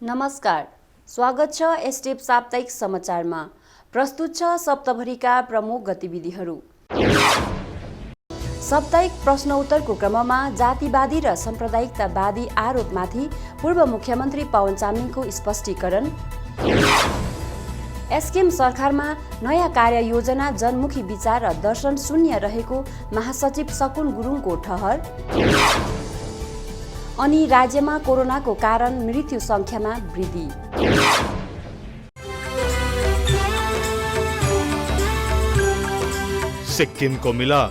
नमस्कार, स्वागत छ एसटिएफ साप्ताहिक समाचारमा। प्रस्तुत छ सप्ताहभरिका प्रमुख गतिविधिहरू। साप्ताहिक प्रश्न उत्तरको क्रममा जातिवादी र साम्प्रदायिकतावादी आरोपमाथि पूर्व मुख्यमन्त्री पवन चामलिङको स्पष्टीकरण। एसकेएम सरकारमा नयाँ कार्ययोजना जनमुखी विचार र दर्शन शून्य रहेको महासचिव सकुन गुरुङको ठहर। अनि राज्यमा कोरोनाको कारण मृत्यु संख्यामा वृद्धि। सिक्किम को मिला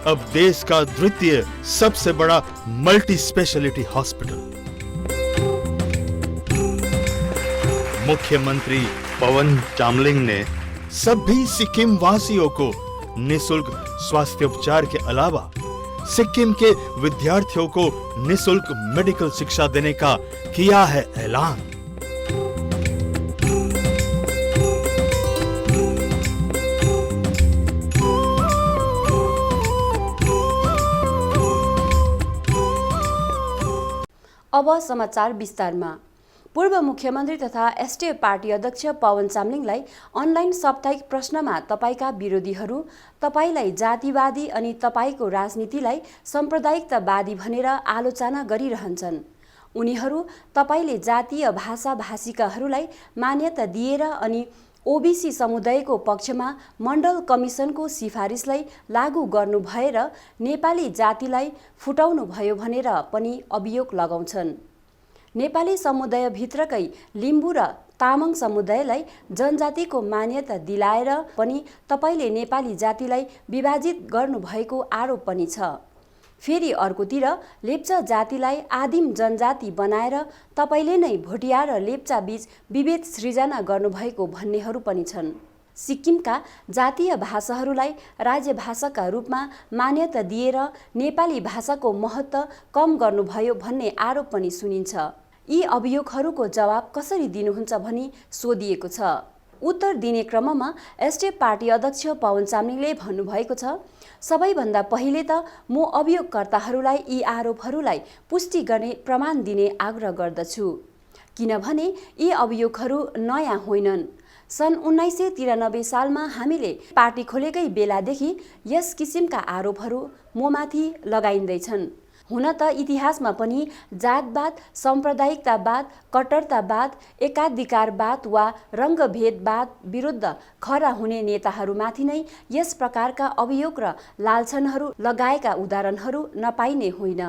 अब देश का द्वितीय सबसे बड़ा मल्टी स्पेशलिटी हॉस्पिटल। मुख्यमंत्री पवन चामलिंग ने सभी सिक्किम वासियों को निशुल्क स्वास्थ्य उपचार के अलावा सिक्किम के विद्यार्थियों को निशुल्क मेडिकल शिक्षा देने का किया है ऐलान। अब समाचार विस्तारमा। पूर्व मुख्यमन्त्री तथा एसटिएफ पार्टी अध्यक्ष पवन चामलिङलाई अनलाइन साप्ताहिक प्रश्नमा तपाईका विरोधीहरू तपाईलाई जातिवादी अनि तपाईको राजनीतिलाई साम्प्रदायिकतावादी भनेर आलोचना गरिरहन्छन्। उनीहरू तपाईले जातीय भाषा भाषिकाहरूलाई मान्यता दिएर अनि ओबीसी समुदायको पक्षमा मण्डल कमिसनको सिफारिसलाई लागू गर्नु भएर नेपाली जातिलाई फुटाउनु भयो भनेर पनि अभियोग लगाउँछन्। नेपाली समुदायभित्रकै लिम्बू र तामाङ समुदायलाई जनजातिको मान्यता दिलाएर पनि तपाईले नेपाली जातिलाई विभाजित गर्नुभएको आरोप पनि छ। फेरि अर्कोतिर लेप्चा जातिलाई आदिम जनजाति बनाएर तपाईले नै भोटिया र लेप्चा बीच विभेद सृजना गर्नुभएको भन्नेहरू पनि छन्। सिक्किमका जातीय भाषाहरूलाई राज्य भाषाका रूपमा मान्यता दिएर नेपाली भाषाको महत्त्व कम गर्नुभयो भन्ने आरोप पनि सुनिन्छ। यी अभियोगहरूको जवाब कसरी दिनुहुन्छ भनी सोधिएको छ। उत्तर दिने क्रममा एसटिएफ पार्टी अध्यक्ष पवन चामलिङले भन्नुभएको छ, सबैभन्दा पहिले त म अभियोगकर्ताहरूलाई यी आरोपहरूलाई पुष्टि गर्ने प्रमाण दिने आग्रह गर्दछु, किनभने यी अभियोगहरू नयाँ होइनन्। सन् 1993 सालमा हामीले पार्टी खोलेकै बेलादेखि यस किसिमका आरोपहरू ममाथि लगाइँदैछन्। हुन त इतिहासमा पनि जातवाद, साम्प्रदायिकतावाद, कट्टरतावाद, एकाधिकारवाद वा रङ्गभेदवाद विरुद्ध खडा हुने नेताहरूमाथि नै यस प्रकारका अभियोग र लालछनहरू लगाएका उदाहरणहरू नपाइने होइन।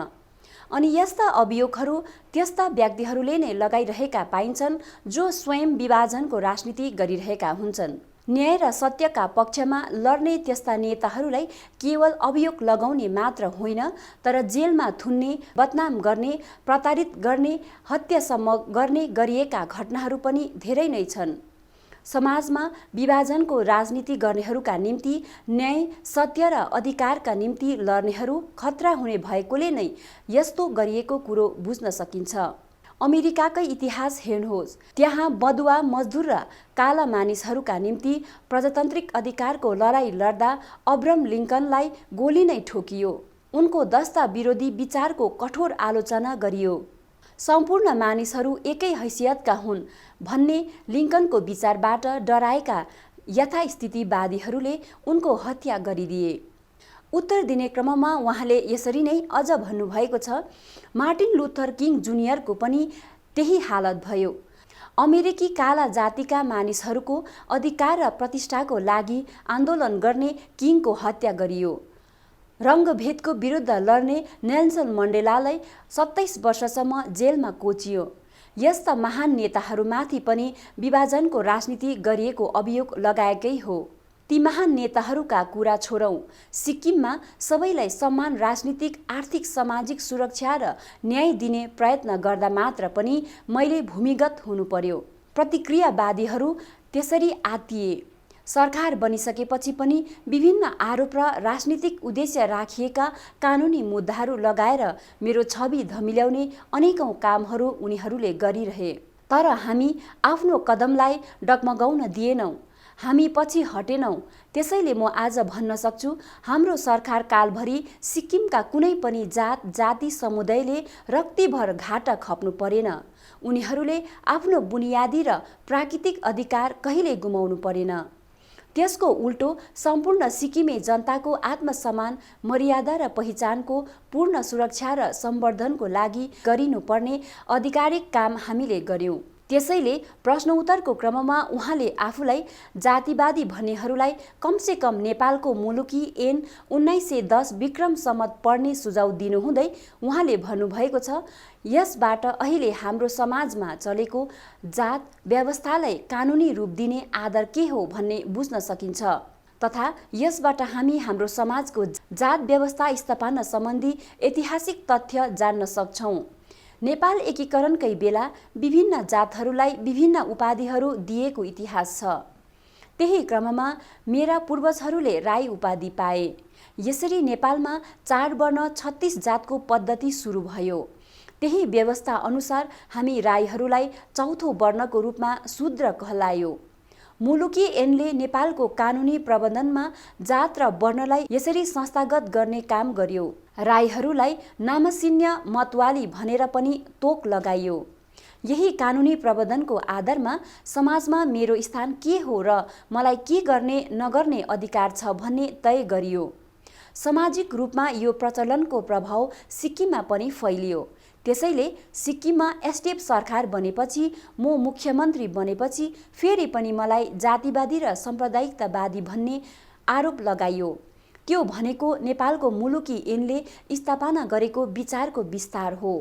अनि यस्ता अभियोगहरू त्यस्ता व्यक्तिहरूले नै लगाइरहेका पाइन्छन् जो स्वयं विभाजनको राजनीति गरिरहेका हुन्छन्। न्याय र सत्यका पक्षमा लड्ने त्यस्ता नेताहरूलाई केवल अभियोग लगाउने मात्र होइन, तर जेलमा थुन्ने, बदनाम गर्ने, प्रताडित गर्ने, हत्यासम्म गर्ने गरिएका घटनाहरू पनि धेरै नै छन्। समाजमा विभाजनको राजनीति गर्नेहरूका निम्ति न्याय, सत्य र अधिकारका निम्ति लड्नेहरू खतरा हुने भएकोले नै यस्तो गरिएको कुरो बुझ्न सकिन्छ। अमेरिकाकै इतिहास हेर्नुहोस्, त्यहाँ बदुवा मजदुर र काला मानिसहरूका निम्ति प्रजातान्त्रिक अधिकारको लडाईँ लड्दा अब्राहम लिङ्कनलाई गोली नै ठोकियो। उनको दस्ता विरोधी विचारको कठोर आलोचना गरियो। सम्पूर्ण मानिसहरू एकै हैसियतका हुन् भन्ने लिङ्कनको विचारबाट डराएका यथास्थितिवादीहरूले उनको हत्या गरिदिए। उत्तर दिने क्रममा उहाँले यसरी नै अझ भन्नुभएको छ, मार्टिन लुथर किङ जुनियरको पनि त्यही हालत भयो। अमेरिकी काला जातिका मानिसहरूको अधिकार र प्रतिष्ठाको लागि आन्दोलन गर्ने किङको हत्या गरियो। रङ्गभेदको विरुद्ध लड्ने नेल्सन मण्डेलालाई 27 वर्षसम्म जेलमा कोचियो। यस्ता महान नेताहरूमाथि पनि विभाजनको राजनीति गरिएको अभियोग लगाएकै हो। ती महान नेताहरूका कुरा छोडौँ, सिक्किममा सबैलाई समान राजनीतिक, आर्थिक, सामाजिक सुरक्षा र न्याय दिने प्रयत्न गर्दा मात्र पनि मैले भूमिगत हुनु पर्यो। प्रतिक्रियावादीहरू त्यसरी आत्तिए। सरकार बनिसकेपछि पनि विभिन्न आरोप र राजनीतिक उद्देश्य राखिएका कानुनी मुद्दाहरू लगाएर मेरो छवि धमिल्याउने अनेकौं कामहरू उनीहरूले गरिरहे। तर हामी आफ्नो कदमलाई डगमगाउन दिएनौं। हामी पछि हटेनौँ। त्यसैले म आज भन्न सक्छु, हाम्रो सरकार कालभरि सिक्किमका कुनै पनि जात जाति समुदायले रक्तिभर घाटा खप्नु परेन। उनीहरूले आफ्नो बुनियादी र प्राकृतिक अधिकार कहिल्यै गुमाउनु परेन। त्यसको उल्टो सम्पूर्ण सिक्किमे जनताको आत्मसम्मान, मर्यादा र पहिचानको पूर्ण सुरक्षा र सम्वर्धनको लागि गरिनुपर्ने आधिकारिक काम हामीले गर्यौँ। त्यसैले प्रश्नोत्तरको क्रममा उहाँले आफूलाई जातिवादी भन्नेहरूलाई कमसेकम नेपालको मुलुकी ऐन 1910 विक्रम सम्मत पढ्ने सुझाव दिनुहुँदै उहाँले भन्नुभएको छ, यसबाट अहिले हाम्रो समाजमा चलेको जात व्यवस्थालाई कानुनी रूप दिने आधार के हो भन्ने बुझ्न सकिन्छ तथा यसबाट हामी हाम्रो समाजको जात व्यवस्था स्थापना सम्बन्धी ऐतिहासिक तथ्य जान्न सक्छौँ। नेपाल एकीकरणकै बेला विभिन्न जातहरूलाई विभिन्न उपाधिहरू दिएको इतिहास छ। त्यही क्रममा मेरा पूर्वजहरूले राई उपाधि पाए। यसरी नेपालमा 4 वर्ण 36 जातको पद्धति सुरु भयो। त्यही व्यवस्था अनुसार हामी राईहरूलाई चौथो वर्णको रूपमा शूद्र कहलायो। मुलुकी ऐनले नेपालको कानुनी प्रबन्धनमा जात र वर्णलाई यसरी संस्थागत गर्ने काम गर्यो। राईहरूलाई नामसिन्य मतवाली भनेर पनि तोक लगाइयो। यही कानुनी प्रबन्धनको आधारमा समाजमा मेरो स्थान के हो र मलाई के गर्ने नगर्ने अधिकार छ भन्ने तय गरियो। सामाजिक रूपमा यो प्रचलनको प्रभाव सिक्किममा पनि फैलियो। त्यसैले सिक्किममा एसडिएफ सरकार बनेपछि, म मुख्यमन्त्री बनेपछि फेरि पनि मलाई जातिवादी र साम्प्रदायिकतावादी भन्ने आरोप लगाइयो। त्यो भनेको नेपालको मुलुकी ऐनले स्थापना गरेको विचारको विस्तार हो।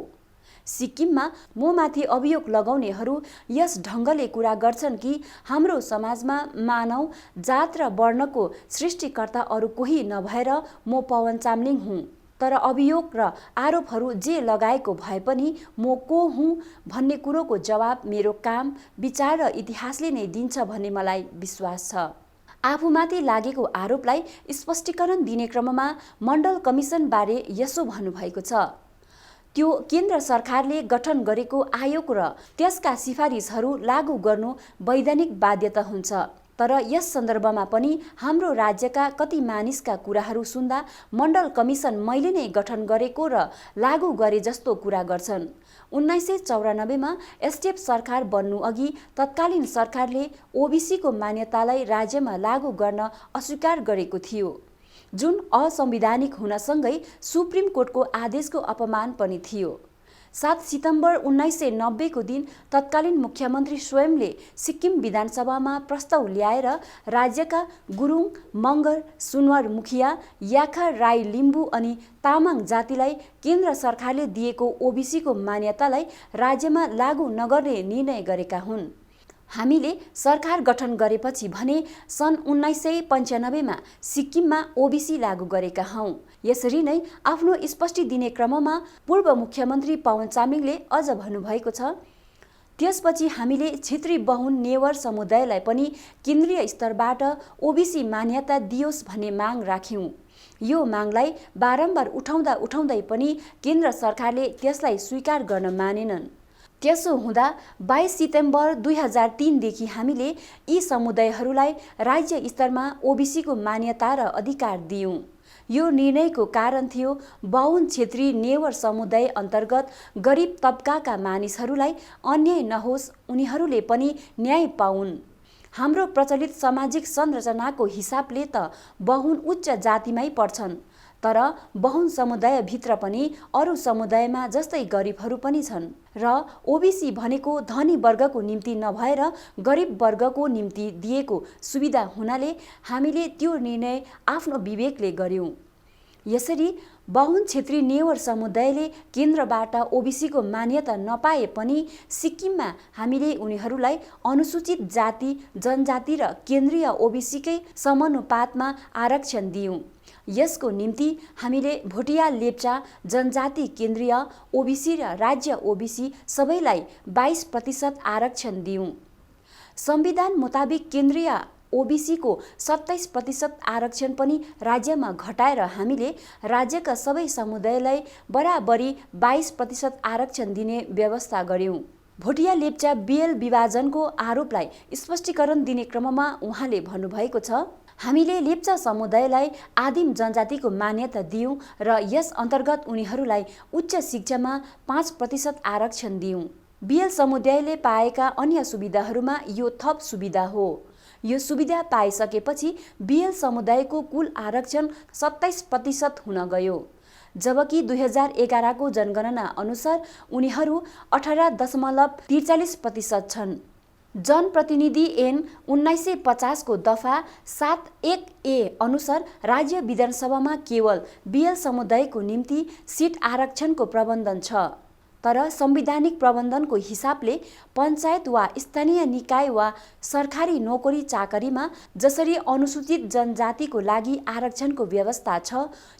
सिक्किममा म माथि अभियोग लगाउनेहरू यस ढङ्गले कुरा गर्छन् कि हाम्रो समाजमा मानव जात र वर्णको सृष्टिकर्ता अरू कोही नभएर म पवन चामलिङ हुँ। तर अभियोग र आरोपहरू जे लगाएको भए पनि म को हुँ भन्ने कुरोको जवाब मेरो काम, विचार र इतिहासले नै दिन्छ भन्ने मलाई विश्वास छ। आफूमाथि लागेको आरोपलाई स्पष्टीकरण दिने क्रममा मण्डल कमिसनबारे यसो भन्नुभएको छ, त्यो केन्द्र सरकारले गठन गरेको आयोग र त्यसका सिफारिसहरू लागू गर्नु वैधानिक बाध्यता हुन्छ। तर यस सन्दर्भमा पनि हाम्रो राज्यका कति मानिसका कुराहरू सुन्दा मण्डल कमिसन मैले नै गठन गरेको र लागू गरे जस्तो कुरा गर्छन्। 1994मा एसडिएफ सरकार बन्नु अघि तत्कालीन सरकारले ओबिसीको मान्यतालाई राज्यमा लागू गर्न अस्वीकार गरेको थियो, जुन असंवैधानिक हुनसँगै सुप्रिम कोर्टको आदेशको अपमान पनि थियो। 7 सितम्बर 1990को दिन तत्कालीन मुख्यमन्त्री स्वयंले सिक्किम विधानसभामा प्रस्ताव ल्याएर राज्यका गुरुङ, मगर, सुनवार मुखिया, याखा, राई, लिम्बू अनि तामाङ जातिलाई केन्द्र सरकारले दिएको ओबिसीको मान्यतालाई राज्यमा लागू नगर्ने निर्णय गरेका हुन्। हामीले सरकार गठन गरेपछि भने सन् 1995मा सिक्किममा ओबिसी लागू गरेका हौँ। यसरी नै आफ्नो स्पष्टि दिने क्रममा पूर्व मुख्यमन्त्री पवन चामलिङले अझ भन्नुभएको छ, त्यसपछि हामीले क्षेत्री बाहुन नेवर समुदायलाई पनि केन्द्रीय स्तरबाट ओबिसी मान्यता दियोस् भन्ने माग राख्यौँ। यो मागलाई बारम्बार उठाउँदै पनि केन्द्र सरकारले त्यसलाई स्वीकार गर्न मानेनन्। त्यसो हुँदा 22 सितम्बर 2003 देखि हामीले यी समुदायहरूलाई राज्य स्तरमा ओबिसीको मान्यता र अधिकार दियौँ। यो निर्णयको कारण थियो बाहुन, क्षेत्री, नेवर समुदाय अन्तर्गत गरिब तबकाका मानिसहरूलाई अन्याय नहोस्, उनीहरूले पनि न्याय पाउन्। हाम्रो प्रचलित सामाजिक संरचनाको हिसाबले त बाहुन उच्च जातिमै पर्छन्, तर बाहुन समुदायभित्र पनि अरू समुदायमा जस्तै गरिबहरू पनि छन् र ओबिसी भनेको धनी वर्गको निम्ति नभएर गरिब वर्गको निम्ति दिएको सुविधा हुनाले हामीले त्यो निर्णय आफ्नो विवेकले गर्यौँ। यसरी बाहुन, क्षेत्री, नेवर समुदायले केन्द्रबाट ओबिसीको मान्यता नपाए पनि सिक्किममा हामीले उनीहरूलाई अनुसूचित जाति, जनजाति र केन्द्रीय ओबिसीकै समानुपातमा आरक्षण दियौँ। यसको निम्ति हामीले भोटिया, लेप्चा, जनजाति, केन्द्रीय ओबिसी र राज्य ओबिसी सबैलाई 22% आरक्षण दियौँ। संविधान मुताबिक केन्द्रीय ओबिसीको 27% आरक्षण पनि राज्यमा घटाएर हामीले राज्यका सबै समुदायलाई बराबरी 22% आरक्षण दिने व्यवस्था गर्यौँ। भोटिया लेप्चा बिएल विभाजनको आरोपलाई स्पष्टीकरण दिने क्रममा उहाँले भन्नुभएको छ, हामीले लेप्चा समुदायलाई आदिम जनजातिको मान्यता दियौं र यस अन्तर्गत उनीहरूलाई उच्च शिक्षामा 5% आरक्षण दियौं। बिएल समुदायले पाएका अन्य सुविधाहरूमा यो थप सुविधा हो। यो सुविधा पाइसकेपछि बिएल समुदायको कुल आरक्षण 27% हुन गयो, जबकि 2011 को जनगणना अनुसार उनीहरू 18.43% छन्। जनप्रतिनिधि ऐन 1950 को दफा 7(1)(a) अनुसार राज्य विधानसभामा केवल बिएल समुदायको निम्ति सिट आरक्षणको प्रबन्धन छ, तर संवैधानिक प्रबन्धनको हिसाबले पञ्चायत वा स्थानीय निकाय वा सरकारी नोकरी चाकरीमा जसरी अनुसूचित जनजातिको लागि आरक्षणको व्यवस्था छ,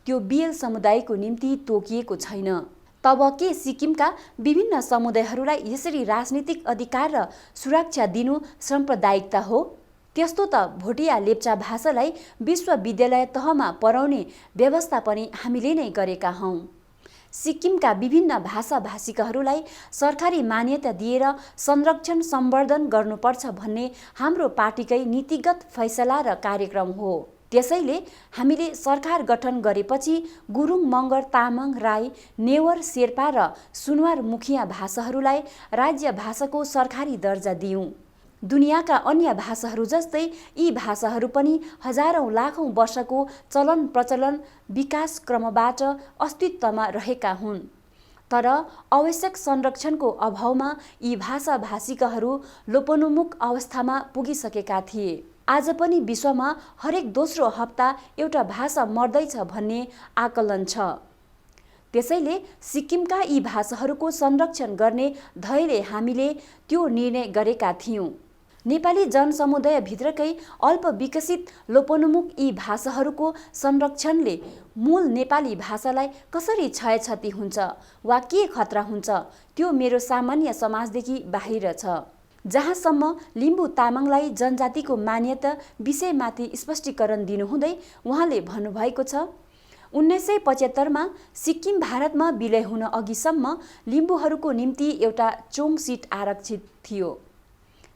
त्यो बिएल समुदायको निम्ति तोकिएको छैन। तब के सिक्किमका विभिन्न समुदायहरूलाई यसरी राजनीतिक अधिकार र सुरक्षा दिनु साम्प्रदायिकता हो? त्यस्तो त भोटिया लेप्चा भाषालाई विश्वविद्यालय तहमा पढाउने व्यवस्था पनि हामीले नै गरेका हौं। सिक्किमका विभिन्न भाषाभाषिकाहरूलाई सरकारी मान्यता दिएर संरक्षण सम्वर्धन गर्नुपर्छ भन्ने हाम्रो पार्टीकै नीतिगत फैसला र कार्यक्रम हो। त्यसैले हामीले सरकार गठन गरेपछि गुरुङ, मगर, तामाङ, राई, नेवर, शेर्पा र सुनवार मुखिया भाषाहरूलाई राज्य भाषाको सरकारी दर्जा दियौं। दुनियाँका अन्य भाषाहरू जस्तै यी भाषाहरू पनि हजारौं लाखौं वर्षको चलन प्रचलन विकास क्रमबाट अस्तित्वमा रहेका हुन्, तर आवश्यक संरक्षणको अभावमा यी भाषाभाषिकाहरू लोपोन्मुख अवस्थामा पुगिसकेका थिए। आज पनि विश्वमा हरेक दोस्रो हप्ता एउटा भाषा मर्दैछ भन्ने आकलन छ। त्यसैले सिक्किमका यी भाषाहरूको संरक्षण गर्ने धैर्यले हामीले त्यो निर्णय गरेका थियौं। नेपाली जनसमुदाय भित्रकै अल्प विकसित लोपोन्मुख यी भाषाहरूको संरक्षणले मूल नेपाली भाषालाई कसरी क्षयक्षति हुन्छ वा के खतरा हुन्छ, त्यो मेरो सामान्य समाजदेखि बाहिर छ। जहाँसम्म लिम्बू तामाङलाई जनजातिको मान्यता विषयमाथि स्पष्टीकरण दिनुहुँदै उहाँले भन्नुभएको छ, 1975 मा सिक्किम भारतमा विलय हुन अघिसम्म लिम्बूहरूको निम्ति एउटा चोङ सिट आरक्षित थियो।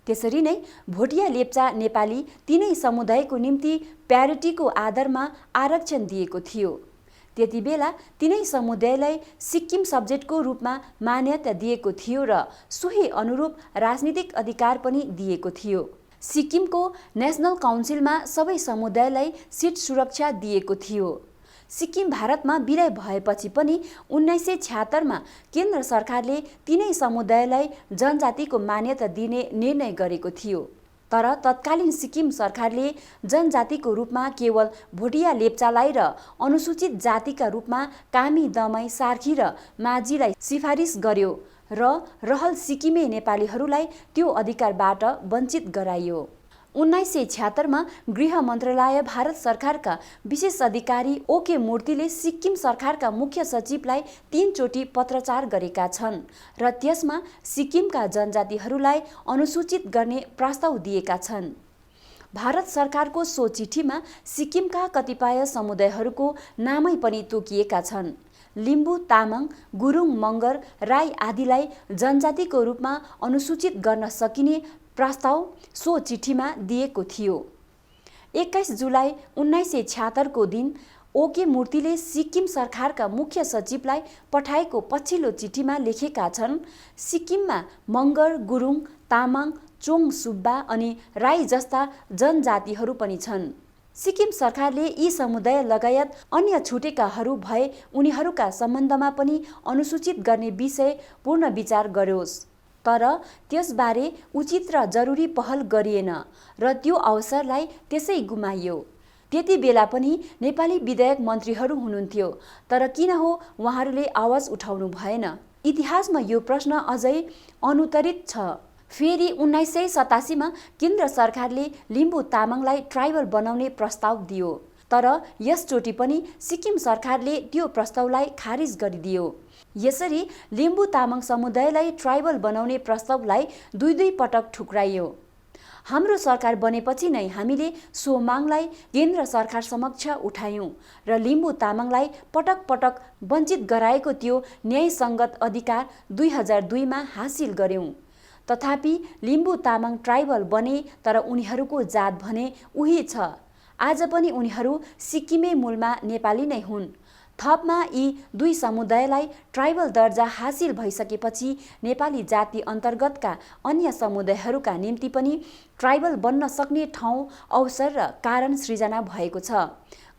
त्यसरी नै भोटिया लेप्चा नेपाली तीनै समुदायको निम्ति प्यारिटीको आधारमा आरक्षण दिएको थियो। त्यति बेला तीनै समुदायलाई सिक्किम सब्जेक्टको रूपमा मान्यता दिएको थियो र सोही अनुरूप राजनीतिक अधिकार पनि दिएको थियो। सिक्किमको नेसनल काउन्सिलमा सबै समुदायलाई सिट सुरक्षा दिएको थियो। सिक्किम भारतमा विलय भएपछि पनि 1976 मा केन्द्र सरकारले तीनै समुदायलाई जनजातिको मान्यता दिने निर्णय गरेको थियो, तर तत्कालीन सिक्किम सरकारले जनजातिको रूपमा केवल भोटिया लेप्चालाई र अनुसूचित जातिका रूपमा कामी, दमाई, सार्की र माझीलाई सिफारिस गर्यो र रहल सिक्किमे नेपालीहरूलाई त्यो अधिकारबाट वञ्चित गराइयो। 1976 मा गृह मन्त्रालय भारत सरकारका विशेष अधिकारी ओके मूर्तिले सिक्किम सरकारका मुख्य सचिवलाई 3 चोटि पत्रचार गरेका छन् र त्यसमा सिक्किमका जनजातिहरूलाई अनुसूचित गर्ने प्रस्ताव दिएका छन्। भारत सरकारको सो चिठीमा सिक्किमका कतिपय समुदायहरूको नामै पनि तोकिएका छन्। लिम्बू, तामाङ, गुरुङ, मगर, राई आदिलाई जनजातिको रूपमा अनुसूचित गर्न सकिने प्रस्ताव सो चिठीमा दिएको थियो। 21 जुलाई 1976 को दिन ओके मूर्तिले सिक्किम सरकारका मुख्य सचिवलाई पठाएको पछिल्लो चिठीमा लेखेका छन्, सिक्किममा मगर, गुरुङ, तामाङ, चोङ, सुब्बा अनि राई जस्ता जनजातिहरू पनि छन्। सिक्किम सरकारले यी समुदाय लगायत अन्य छुटेकाहरू भए उनीहरूका सम्बन्धमा पनि अनुसूचित गर्ने विषय पूर्ण विचार गरोस्, तर त्यसबारे उचित र जरुरी पहल गरिएन र त्यो अवसरलाई त्यसै गुमाइयो। त्यति बेला पनि नेपाली विधायक मन्त्रीहरू हुनुहुन्थ्यो, तर किन हो उहाँहरूले आवाज उठाउनु भएन? इतिहासमा यो प्रश्न अझै अनुत्तरित छ। फेरि 1987 मा केन्द्र सरकारले लिम्बू तामाङलाई ट्राइबल बनाउने प्रस्ताव दियो, तर यसचोटि पनि सिक्किम सरकारले त्यो प्रस्तावलाई खारिज गरिदियो। यसरी लिम्बू तामाङ समुदायलाई ट्राइबल बनाउने प्रस्तावलाई दुई पटक ठुक्राइयो। हाम्रो सरकार बनेपछि नै हामीले सो मागलाई केन्द्र सरकार समक्ष उठायौं र लिम्बू तामाङलाई पटक पटक वञ्चित गराएको त्यो न्यायसङ्गत अधिकार 2002 मा हासिल गर्यौं। तथापि लिम्बू तामाङ ट्राइबल बने तर उनीहरूको जात भने उही छ। आज पनि उनीहरू सिक्किमे मूलमा नेपाली नै हुन्। थपमा यी दुई समुदायलाई ट्राइबल दर्जा हासिल भइसकेपछि नेपाली जाति अन्तर्गतका अन्य समुदायहरूका निम्ति पनि ट्राइबल बन्न सक्ने ठाउँ, अवसर र कारण सृजना भएको छ।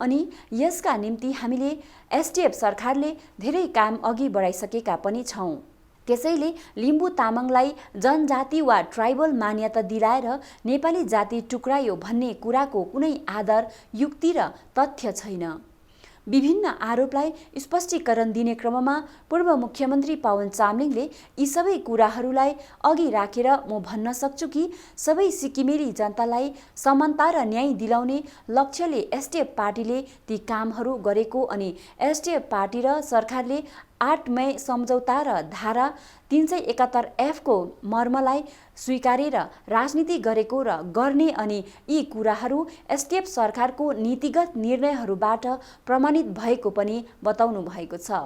अनि यसका निम्ति हामीले एसडिएफ सरकारले धेरै काम अघि बढाइसकेका पनि छौँ। त्यसैले लिम्बू तामाङलाई जनजाति वा ट्राइबल मान्यता दिलाएर नेपाली जाति टुक्रायो भन्ने कुराको कुनै आधार, युक्ति र तथ्य छैन। विभिन्न आरोपलाई स्पष्टीकरण दिने क्रममा पूर्व मुख्यमन्त्री पवन चामलिङले यी सबै कुराहरूलाई अघि राखेर म भन्न सक्छु कि सबै सिक्किमेली जनतालाई समानता र न्याय दिलाउने लक्ष्यले एसडिएफ पार्टीले ती कामहरू गरेको अनि एसडिएफ पार्टी र सरकारले 8 मई सम्झौता र धारा 371F को मर्मलाई स्वीकारेर राजनीति गरेको र गर्ने अनि यी कुराहरू एसडिएफ सरकारको नीतिगत निर्णयहरूबाट प्रमाणित भएको पनि बताउनु भएको छ।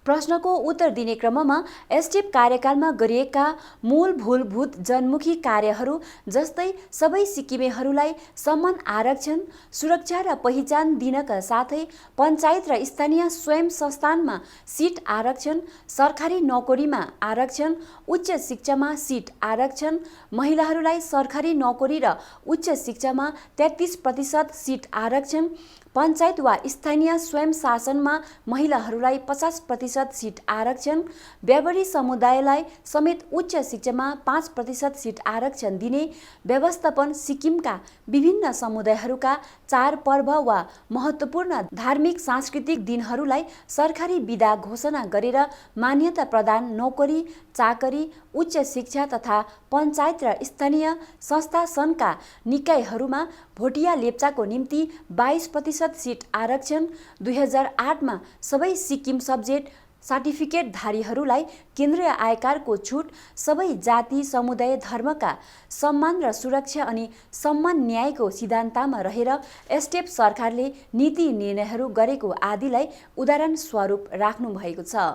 प्रश्नको उत्तर दिने क्रममा एसडिएफ कार्यकालमा गरिएका मूलभूत जनमुखी कार्यहरू जस्तै सबै सिक्किमेहरूलाई समान आरक्षण, सुरक्षा र पहिचान दिनका साथै पञ्चायत र स्थानीय स्वयं संस्थानमा सिट आरक्षण, सरकारी नोकरीमा आरक्षण, उच्च शिक्षामा सिट आरक्षण, महिलाहरूलाई सरकारी नोकरी र उच्च शिक्षामा 33% सिट आरक्षण, पञ्चायत वा स्थानीय स्वयं शासनमा महिलाहरूलाई 50% सिट आरक्षण, व्यापारी समुदायलाई समेत उच्च शिक्षामा 5% सिट आरक्षण दिने, व्यवस्थापन सिक्किमका विभिन्न समुदायहरूका चाडपर्व वा महत्त्वपूर्ण धार्मिक सांस्कृतिक दिनहरूलाई सरकारी बिदा घोषणा गरेर मान्यता प्रदान, नोकरी, चाकरी, उच्च शिक्षा तथा पञ्चायत र स्थानीय संस्था सङ्घका निकायहरूमा भोटिया लेप्चाको निम्ति 22% सिट आरक्षण, 2008मा सबै सिक्किम सब्जेक्ट सर्टिफिकेटधारीहरूलाई केन्द्रीय आयकारको छुट, सबै जाति, समुदाय, धर्मका सम्मान र सुरक्षा अनि सम्मान न्यायको सिद्धान्तमा रहेर एसडिएफ सरकारले नीति निर्णयहरू गरेको आदिलाई उदाहरण स्वरूप राख्नु भएको छ।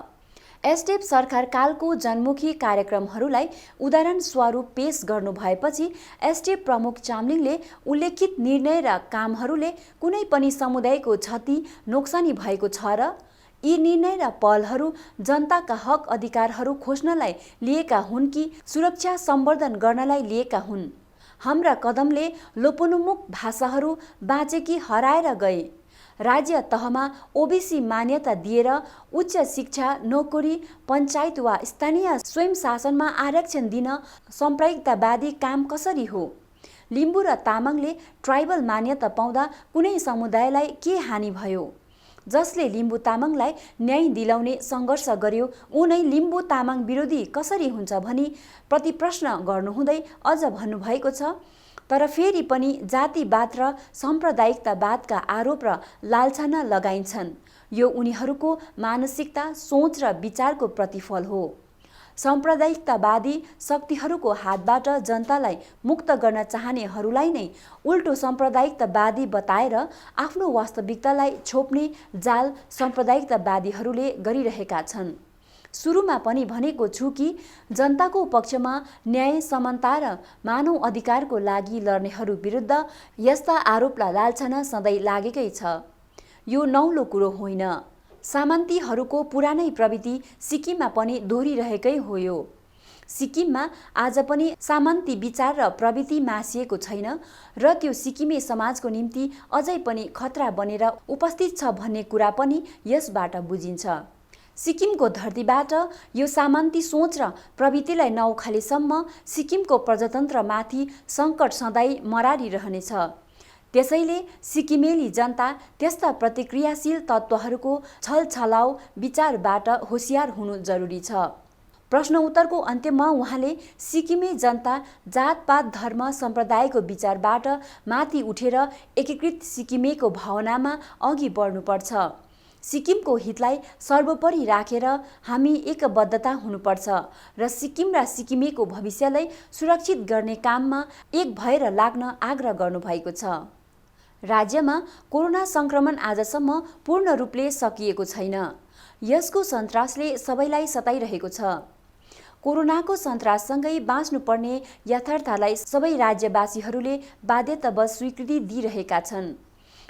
एसडिएफ सरकार कालको जनमुखी कार्यक्रमहरूलाई उदाहरण स्वरूप पेश गर्नु भएपछि एसडिएफ प्रमुख चामलिङले उल्लेखित निर्णय र कामहरूले कुनै पनि समुदायको क्षति नोक्सानी भएको छ र यी निर्णय र पहलहरू जनताका हक अधिकारहरू खोज्नलाई लिएका हुन् कि सुरक्षा सम्वर्धन गर्नलाई लिएका हुन्। हाम्रा कदमले लोपोन्मुख भाषाहरू बाँचे कि हराएर गए, राज्य तहमा ओबीसी मान्यता दिएर उच्च शिक्षा, नोकरी, पञ्चायत वा स्थानीय स्वयं शासनमा आरक्षण दिन साम्प्रदायिकतावादी काम कसरी हो? लिम्बू र तामाङले ट्राइबल मान्यता पाउँदा कुनै समुदायलाई के हानि भयो? जसले लिम्बू तामाङलाई न्याय दिलाउने सङ्घर्ष गर्यो ऊ नै लिम्बू तामाङ विरोधी कसरी हुन्छ भनी प्रतिप्रश्न गर्नुहुँदै अझ भन्नुभएको छ। तर फेरि पनि जातिवाद र साम्प्रदायिकतावादका आरोप र लालछना लगाइन्छन्। यो उनीहरूको मानसिकता, सोच र विचारको प्रतिफल हो। साम्प्रदायिकतावादी शक्तिहरूको हातबाट जनतालाई मुक्त गर्न चाहनेहरूलाई नै उल्टो साम्प्रदायिकतावादी बताएर आफ्नो वास्तविकतालाई छोप्ने जाल साम्प्रदायिकतावादीहरूले गरिरहेका छन्। सुरुमा पनि भनेको छु कि जनताको पक्षमा न्याय, समानता र मानव अधिकारको लागि लड्नेहरू विरुद्ध यस्ता आरोप र लालछना सधैँ लागेकै छ। यो नौलो कुरो होइन। सामन्तीहरूको पुरानै प्रवृत्ति सिक्किममा पनि दोहोरिरहेकै हो। यो सिक्किममा आज पनि सामन्ती विचार र प्रवृत्ति मासिएको छैन र त्यो सिक्किमे समाजको निम्ति अझै पनि खतरा बनेर उपस्थित छ भन्ने कुरा पनि यसबाट बुझिन्छ। सिक्किमको धरतीबाट यो सामन्ती सोच र प्रवृत्तिलाई नउखालेसम्म सिक्किमको प्रजातन्त्रमाथि सङ्कट सधैँ मरारिरहनेछ। त्यसैले सिक्किमेली जनता त्यस्ता प्रतिक्रियाशील तत्त्वहरूको छलछलाउ विचारबाट होसियार हुनु जरुरी छ। प्रश्न उत्तरको अन्त्यमा उहाँले सिक्किमे जनता जातपात, धर्म, सम्प्रदायको विचारबाट माथि उठेर एकीकृत सिक्किमेको भावनामा अघि बढ्नुपर्छ। सिक्किमको हितलाई सर्वोपरि राखेर हामी एकबद्धता हुनुपर्छ र सिक्किम र सिक्किमेको भविष्यलाई सुरक्षित गर्ने काममा एक भएर लाग्न आग्रह गर्नुभएको छ। राज्यमा कोरोना सङ्क्रमण आजसम्म पूर्ण रूपले सकिएको छैन। यसको सन्तासले सबैलाई सताइरहेको छ। कोरोनाको सन्ताससँगै बाँच्नुपर्ने यथार्थलाई सबै राज्यवासीहरूले बाध्यतावश स्वीकृति दिइरहेका छन्।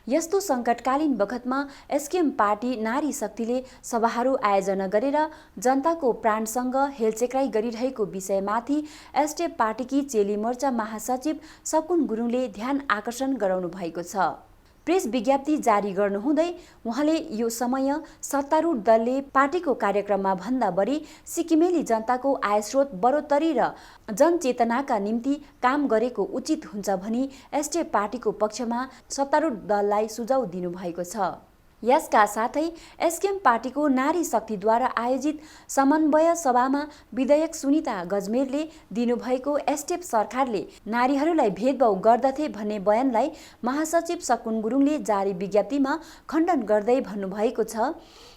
यस्तो सङ्कटकालीन बखतमा एसकेएम पार्टी नारी शक्तिले सभाहरू आयोजना गरेर जनताको प्राणसँग हेलचेक्राइ गरिरहेको विषयमाथि एसडिएफ पार्टीकी चेली मोर्चा महासचिव सकुन गुरुङले ध्यान आकर्षण गराउनु भएको छ। प्रेस विज्ञप्ति जारी गर्नुहुँदै उहाँले यो समय सत्तारूढ दलले पार्टीको कार्यक्रममा भन्दा बढी सिक्किमेली जनताको आयस्रोत बढोत्तरी र जनचेतनाका निम्ति काम गरेको उचित हुन्छ भनी एसडिएफ पार्टीको पक्षमा सत्तारूढ दललाई सुझाव दिनुभएको छ। यसका साथै एसकेएम पार्टीको नारी शक्तिद्वारा आयोजित समन्वय सभामा विधायक सुनिता गजमेरले दिनुभएको एसडिएफ सरकारले नारीहरूलाई भेदभाव गर्दथे भन्ने बयानलाई महासचिव सकुन गुरुङले जारी विज्ञप्तिमा खण्डन गर्दै भन्नुभएको छ।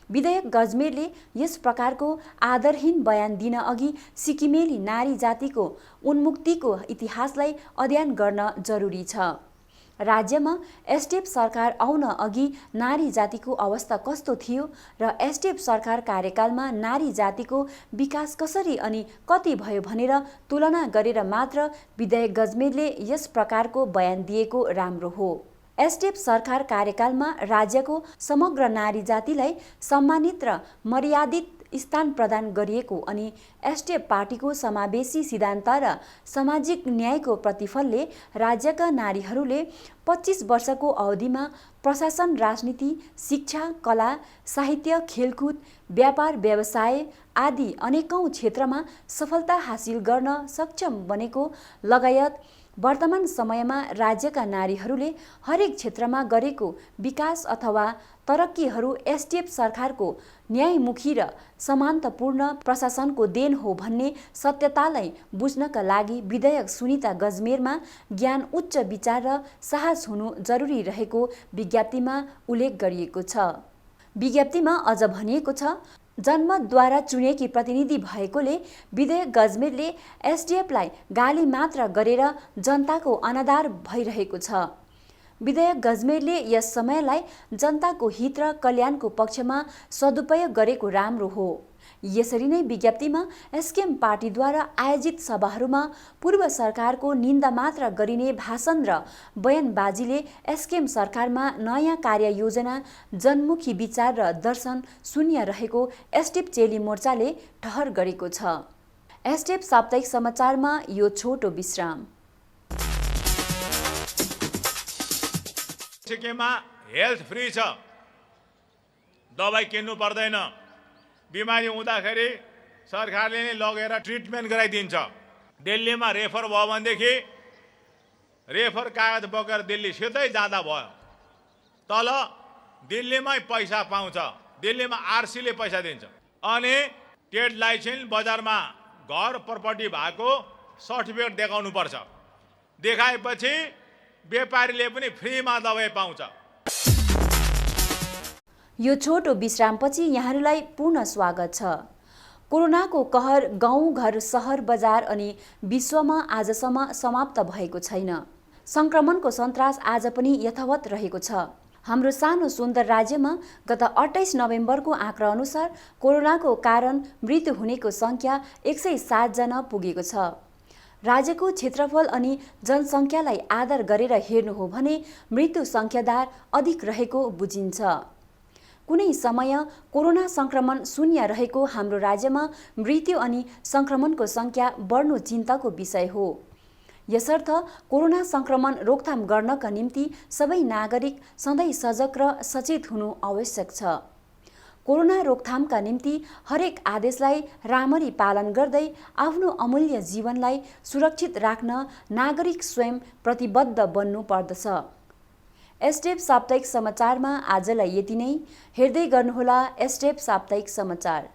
विधायक गजमेरले यस प्रकारको आदरहीन बयान दिन अघि सिक्किमेली नारी जातिको उन्मुक्तिको इतिहासलाई अध्ययन गर्न जरुरी छ। राज्यमा एसडिएफ सरकार आउन अघि नारी जातिको अवस्था कस्तो थियो र एसडिएफ सरकार कार्यकालमा नारी जातिको विकास कसरी अनि कति भयो भनेर तुलना गरेर मात्र विधायक गजमेरले यस प्रकारको बयान दिएको राम्रो हो। एसडिएफ सरकार कार्यकालमा राज्यको समग्र नारी जातिलाई सम्मानित र मर्यादित स्थान प्रदान गरिएको अनि एसडिएफ पार्टीको समावेशी सिद्धान्त र सामाजिक न्यायको प्रतिफलले राज्यका नारीहरूले 25 वर्षको अवधिमा प्रशासन, राजनीति, शिक्षा, कला, साहित्य, खेलकुद, व्यापार व्यवसाय आदि अनेकौं क्षेत्रमा सफलता हासिल गर्न सक्षम बनेको लगायत वर्तमान समयमा राज्यका नारीहरूले हरेक क्षेत्रमा गरेको विकास अथवा तरक्कीहरू एसडिएफ सरकारको न्यायमुखी र समानतापूर्ण प्रशासनको देन हो भन्ने सत्यतालाई बुझ्नका लागि विधायक सुनिता गजमेरमा ज्ञान, उच्च विचार र साहस हुनु जरुरी रहेको विज्ञप्तिमा उल्लेख गरिएको छ। विज्ञप्तिमा अझ भनिएको छ, जनमतद्वारा चुनेकी प्रतिनिधि भएकोले विधायक गजमेरले एसडिएफलाई गाली मात्र गरेर जनताको अनादर भइरहेको छ। विधायक गजमेरले यस समयलाई जनताको हित र कल्याणको पक्षमा सदुपयोग गरेको राम्रो हो। यसरी नै विज्ञप्तिमा एसकेएम पार्टीद्वारा आयोजित सभाहरूमा पूर्व सरकारको निन्दा मात्र गरिने भाषण र बयानबाजीले एसकेएम सरकारमा नयाँ कार्ययोजना, जनमुखी विचार र दर्शन शून्य रहेको एसडिएफ चेली मोर्चाले ठहर गरेको छ। एसडिएफ साप्ताहिक समाचारमा यो छोटो विश्राम। सिक्किममा हेल्थ फ्री छ, दबाई किन्नु पर्दैन। बिमारी हुँदाखेरि सरकारले नै लगेर ट्रिटमेन्ट गराइदिन्छ। दिल्लीमा रेफर भयो भनेदेखि रेफर कागज बोकेर दिल्ली सिधै जाँदा भयो। तल दिल्लीमै पैसा पाउँछ, दिल्लीमा आरसीले पैसा दिन्छ। अनि ट्रेड लाइसेन्स बजारमा घर प्रपर्टी भएको सर्टिफिकेट देखाउनु पर्छ। देखाएपछि व्यापारीले पनि फ्रीमा दबाई पाउँछ। यो छोटो विश्रामपछि यहाँहरूलाई पुनः स्वागत छ। कोरोनाको कहर गाउँ घर, सहर, बजार अनि विश्वमा आजसम्म समाप्त भएको छैन। संक्रमणको सन्तास आज पनि यथावत रहेको छ। हाम्रो सानो सुन्दर राज्यमा गत 28 नोभेम्बरको आँकडा अनुसार कोरोनाको कारण मृत्यु हुनेको संख्या 107 जना पुगेको छ। राज्यको क्षेत्रफल अनि जनसङ्ख्यालाई आधार गरेर हेर्नु हो भने मृत्यु संख्यादार अधिक रहेको बुझिन्छ। कुनै समय कोरोना संक्रमण शून्य रहेको हाम्रो राज्यमा मृत्यु अनि संक्रमणको संख्या बढ्नु चिन्ताको विषय हो। यसर्थ कोरोना संक्रमण रोकथाम गर्नका निम्ति सबै नागरिक सधैँ सजग र सचेत हुनु आवश्यक छ। कोरोना रोकथामका निम्ति हरेक आदेशलाई राम्ररी पालन गर्दै आफ्नो अमूल्य जीवनलाई सुरक्षित राख्न नागरिक स्वयं प्रतिबद्ध बन्नु पर्दछ। एसडिएफ साप्ताहिक समाचारमा आजलाई यति नै। हेर्दै गर्नुहोला एसडिएफ साप्ताहिक समाचार।